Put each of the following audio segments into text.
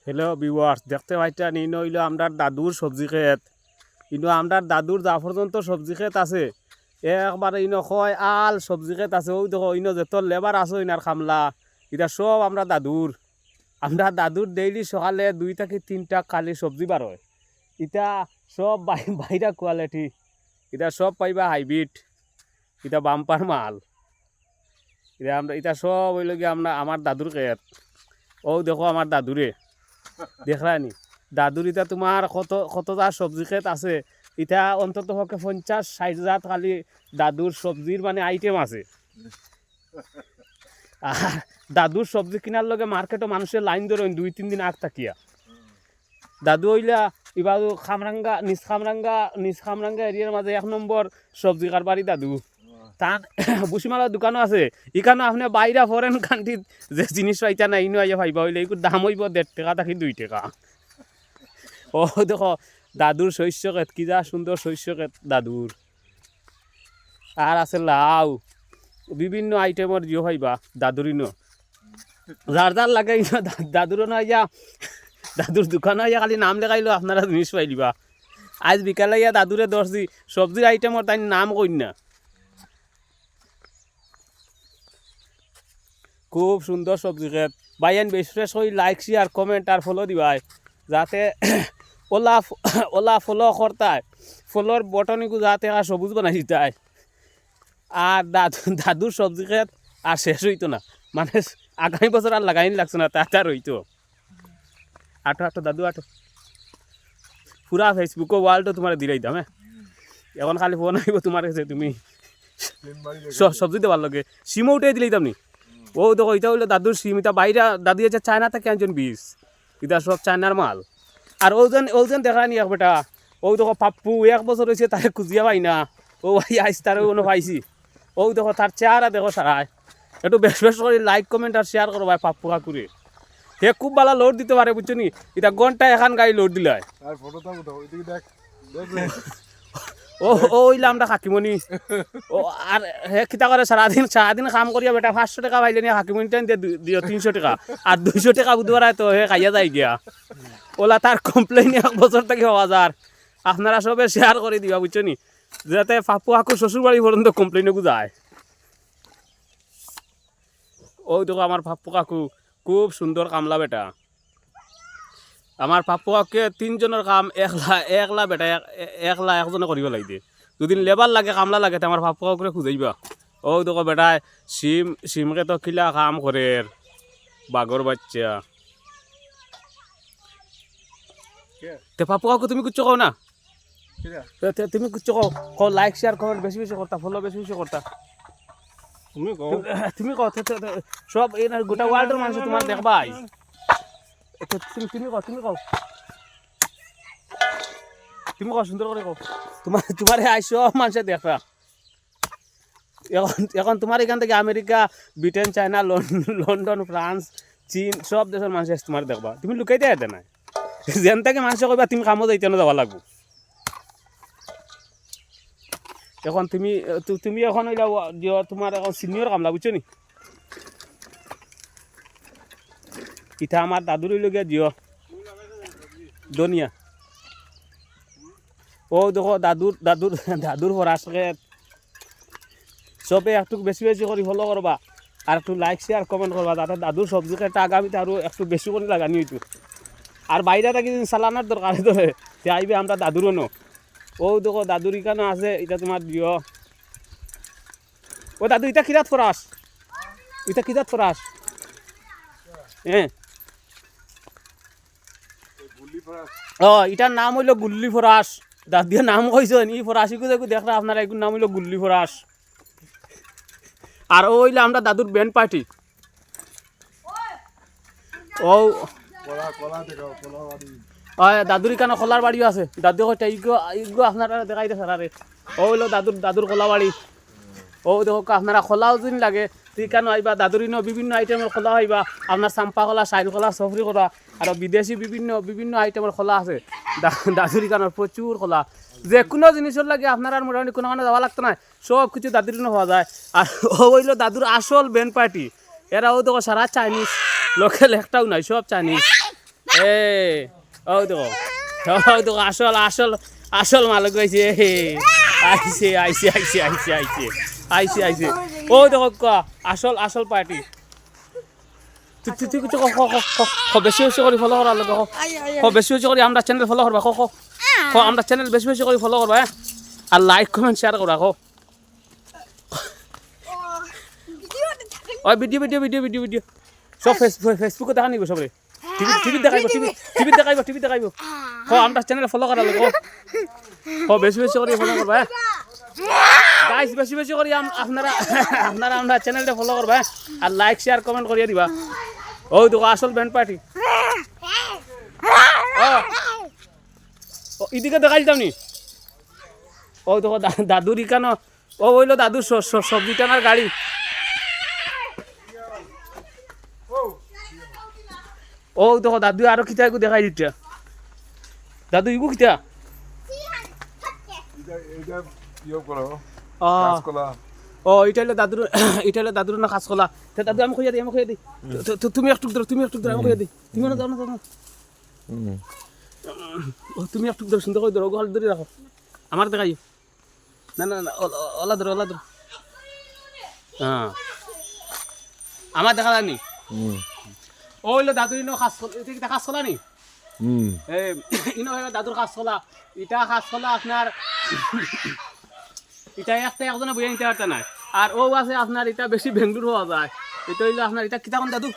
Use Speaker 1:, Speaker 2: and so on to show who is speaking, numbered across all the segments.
Speaker 1: Hello viewers, দেখতে পাইতেন ইনো হইলো আমরার দাদুর সবজি ক্ষেত। ইনো আমরার দাদুর যা পর্যন্ত সবজি ক্ষেত আছে একবারে ইনো কয় আল সবজি ক্ষেত আছে। ওই দেখো ইনো যত লেবার আছে ইনার খামলা এটা সব আমরা দাদুর। আমরা দাদুর ডেইলি সকালে 2 থেকে 3টা খালি সবজি বার হয়। এটা সব বাইরা কোয়ালিটি, এটা সব পাইবা হাইব্রিড, এটা বাম্পার মাল। এটা আমরা এটা সব হইল গিয়ে আমরা আমার দাদুর ক্ষেত। ও দেখো আমার দাদুরে দেখলানি দাদুর ইটা তোমার কতটা সবজি ক্ষেত আছে। ইটা অন্তত পক্ষে 50-60 জাত খালি দাদুর সবজির মানে আইটেম আছে। আর দাদুর সবজি কিনার লগে মার্কেটও মানুষের লাইন ধরেন 2-3 দিন আগ থাকিয়া। দাদু হইলা এবার নিজ খামরাঙ্গা এরিয়ার মাঝে 1 নম্বর সবজি কারবারি দাদু। তার বুসিমালার দোকানও আছে। এখানে আপনি বাইরে ফরেন কান্ট্রিত যে জিনিস পাইতা না ইনো আইয়া পাইবা হইলে এগুলোর দাম হইব 1.5 টাকা থাকি 2 টাকা। ও দেখো দাদুর শস্য ক্ষেত, কি যা সুন্দর শস্য ক্ষেত দাদুর। আর আছে লাউ, বিভিন্ন আইটেমের জিও পাইবা দাদুর ইনো। যার যার লাগে ইনো দাদুরও না আইয়া দাদুর দোকানে আইয়া খালি নাম লেখাইলো আপনারা জিনিস পাইলিবা। আজ বিকালে ইয়া দাদুরে দর্শি সবজির আইটেমর তাই নাম কই না। খুব সুন্দর সবজি ক্ষেত বাইন বিশেষ করে লাইক শেয়ার কমেন্ট আর ফলো দিবাই যাতে ওলা ফলো করতায় ফলোর বটনিকু যাতে আর সবুজ বানাই দিতায়। আর দাদুর সবজি ক্ষেত আর শেষ হইতো না, মানে আগামী বছর আর লাগাইনি লাগছে না, তাতে আর হইতো। আটো দাদু আটো, পুরা ফেসবুকও ওয়ার্ল্ডও তোমার দিলাই দাম। হ্যাঁ এখন খালি ফোন আইব তোমার কাছে, তুমি সবজি দেওয়ার লগে সিমও উঠে দিলেই দামনি। ও দেখো এটা হইলো দাদুর সিম, এটা বাইরে দাদু আছে চায়না থেকে আনছেন বীজ, এটা সব চায়নার মাল। আর ওজন দেখা নি এক বেটা, ও দেখো পাপ্পু 1 বছর হয়েছে তারে খুঁজিয়া পাই না। ও ভাই আইস তারে কোনো পাইছি। ও দেখো তার চেহারা দেখো সারায়। একটু বেশ করে লাইক কমেন্ট আর শেয়ার করো ভাই পাপ্পু কাকুরে। হে খুব ভালো লোড দিতে পারে বুঝছো নি, এটা ঘন্টায় এখান গাড়ি লোড দিলে ও ওইলে আমরা কাকিমণি। ও আর হে কিতা করে সারাদিন কাম করিয়া বেটা 500 টাকা পাইলে নিয়ে কাকিমণি টাইম দিও 300 টাকা আর 200 টাকা বুধবার তো হে খাইয়া যায় গিয়া। ওলা তার কমপ্লেন 1 বছর থেকে হওয়া যার। আপনারা সবে শেয়ার করে দিবা বুঝছো নি, যাতে পাপ্পু কাকুর শ্বশুর বাড়ি পর্যন্ত কমপ্লেনে যায়। ওই দেখো আমার পাপ্পু কাকু খুব সুন্দর কামলা বেটা। আমার পাপ্পু কাকুকে 3 জনের কাম একলা বেটা একলা একজনে করিব লাগে। দুদিন লেবার লাগে কামলা লাগে আমার পাপ্পু কাকুরে খুঁজাইবা। ও দেখো বেটায় সিমকে তো কিলা কাম করে বাগর বাচ্চা। তে পাপ্পু কাকু তুমি কুচ্ছ কও না, তুমি কুচ্ছ কও লাইক শেয়ার কমেন্ট বেশি করতা, ফলো বেশি করতা। তুমি কও সব এই গোটা ওয়ার্ল্ডের মানুষ তোমার দেখবাই। তুমি কও সুন্দর করে কও, তোমার আইসো মানুষে দেখা। এখন তোমার এখান থেকে America, Britain, China, London, France, চীন সব দেশের মানুষ তোমার দেখবা। তুমি লুকাইতে যেতে না, যেন থেকে মানুষে কইবা তুমি কামও যাইতে না যাওয়া লাগবো। এখন তুমি এখন তোমার এখন সিনিয়র কামলা বুঝছো নি। ইটা আমার দাদুর লগিয়া জিও দুনিয়া। ও দেখো দাদুর ফরাস ক্ষেত। সবে একটু বেশি করে ফলো করবা আর একটু লাইক শেয়ার কমেন্ট করবা, যাতে দাদুর সবজি ক্ষেতটা আগামীতে আরও একটু বেশি করে লাগানি হইতো। আর বাইরে থাকি চালানোর দরকার ধরে যে আইবে আমরা দাদুরও নো। ও দেখো দাদুর ইখানে আছে, এটা তোমার দিও। ও দাদু এটা কিরাত ফরাস, এটা কিরাত ফরাস। হ্যাঁ এটার নাম হইলো গুল্লি ফরাস। দাদিয়া নাম কইছেন ই ফরাসিকে দেখো দেখরা আপনারা, এগুলোর নাম হইলো গুল্লি ফরাস। আর ও হইলে আমরা দাদুর ব্যান্ড পার্টি। ও দাদুর এখানে খোলার বাড়িও আছে। দাদু কইটা ইগো আপনারা দেখাই দেখে আরে ও হইলো দাদুর খোলা বাড়ি। ও দেখো আপনারা খোলাও যদি লাগে কেন আইবা, দাদুর ইনো বিভিন্ন আইটেমের খোলা হইবা। আপনার চাম্পা খোলা, সাইল খোলা, সফরি খোলা আর বিদেশি বিভিন্ন আইটেমের খোলা আছে। দাদুর ইখানোর প্রচুর খোলা, যে কোনো জিনিসের লাগে আপনার আর মোটামুটি কোনো যাওয়া লাগতো না, সব কিছু দাদুর ইনো হওয়া যায়। আর ও হইলো দাদুর আসল ব্যান্ড পার্টি। এরাও দেখো সারা চাইনিজ, লোকাল একটাও নাই, সব চাইনিজ। এ ও দেখো আসল আসল আসল মালিক হয়েছে আইছে আইছে আইছে আইছে আইছে আইছে আইছে ও দেখো আসল আসল পার্টি তুই কিছু বেশি বেশি করে ফলো করার লোক বেশি বেশি করে আমরা চ্যানেল ফলো করবা আমরা চ্যানেল বেশি বেশি করে ফলো করবা আর লাইক কমেন্ট শেয়ার করা ওই video video video video video সব ফেসবুকে দেখা নিব সবরে টিভি দেখাইব টিভি দেখাইব আমরা চ্যানেল ফলো করার লোক বেশি বেশি করে ফলো করবা গাইস বেশি বেশি করে আপনারা আপনারা আমরা চ্যানেলটা ফলো করবা আর লাইক শেয়ার কমেন্ট করিয়ে দিবা ও দেখো আসল ব্যান্ড পার্টি এদিকে দেখাই দিতাম নি ও দেখো দাদুর ইকানো ও হইলো দাদুর সবজি টানার গাড়ি ও দেখো দাদু আরো খিতা এগু দেখাই দিচ্ছে দাদু ইগু খিতা ও এটা হলো দাদুর না কাঁচকলা দাদু আমি খুঁজে দিই তুমি একটু ধরো আমি খুঁজে দিই তুমি না দাও না তুমি একটু ধরো সুন্দর করে ধরো গোহাল ধরে রাখো আমার দেখাই না না না ওলা ধরো হ্যাঁ আমার দেখা যায়নি ও হইলো দাদুর ইনো কাঁচকলা নি ইনো দাদুর কাঁচকলা এটা কাঁচকলা আপনার এটা একটা একজনে বইয়া নিতে পারতে নাই আর ও আছে আপনার এটা বেশি বেঙ্গলুর হওয়া যায় এটা হইলো আপনার এটা কিতা কোন দাদু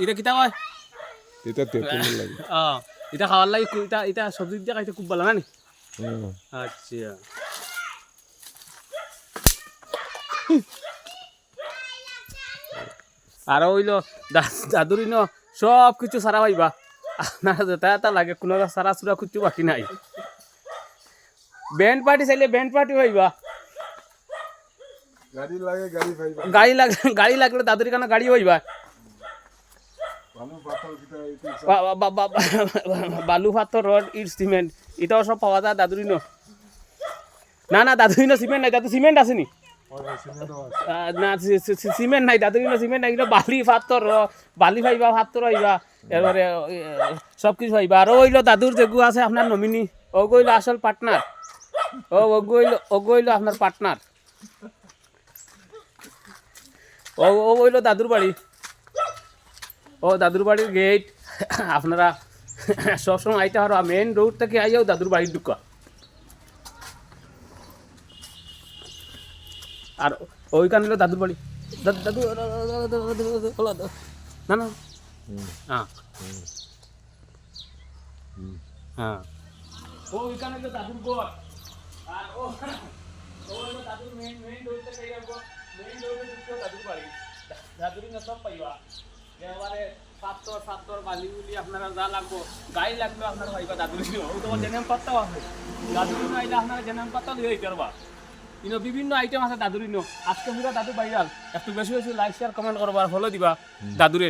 Speaker 1: এটা কিতা কয়
Speaker 2: এটা তেতুল লাগে
Speaker 1: এটা খাওয়ার লাগে এটা সবজি দিয়ে খাইতে খুব ভালো না নি আচ্ছা আর হইলো দাদুর ইনো সব কিছু সারা পাইবা আপনার যেটা লাগে কোনো সারা সুরা কিছু বাকি নাই ব্যান্ড পার্টি চাইলে ব্যান্ড পার্টি হইবা গাড়ি লাগলে দাদুর কেন গাড়ি হইবা বালু পাথর রড ইট সিমেন্ট এটাও সব পাওয়া যায় দাদুরিনো না না দাদুরিনো সিমেন্ট নাই দাদু সিমেন্ট আসেনি না সিমেন্ট নাই দাদুরিনো সিমেন্ট নাই কিন্তু বালি পাইবা পাথর হইবা এবারে সব কিছু হইবা আর ওইলো দাদুর যেগু আছে আপনার নমিনি ও গইলো আসল পার্টনার ও গইলো আপনার পার্টনার ও হইলো দাদুর বাড়ি ও দাদুর বাড়ির গেট আপনারা সবসময় আইতে পারো মেন রোড থেকে আইয়াও দাদুর বাড়ির ঢুকা আর ওইখানে হলো দাদুর বাড়ি দাদু না না হ্যাঁ হ্যাঁ ওইখানে হলো দাদুর ঘর আর ও হলো দাদুর মেন রোড থেকে আইয়াও মেন রোডে ঢুকতেও দাদুর বাড়ি দাদুরই না সব পাইবা এবারে পাথর বালি উলি আপনারা যা লাগবো গাড়ি লাগবে আপনারা ভাইবা দাদুর তোমার জেনেম পাত্তাও আছে দাদুর আইলে আপনারা জেনেম পাত্তা দিয়ে দিতে পারবা কিন্তু বিভিন্ন আইটেম আছে দাদুর আজকে পুরো দাদু ভাইরাল একটু বেশি বেশি লাইক শেয়ার কমেন্ট করবা আর ফলো দিবা দাদুরে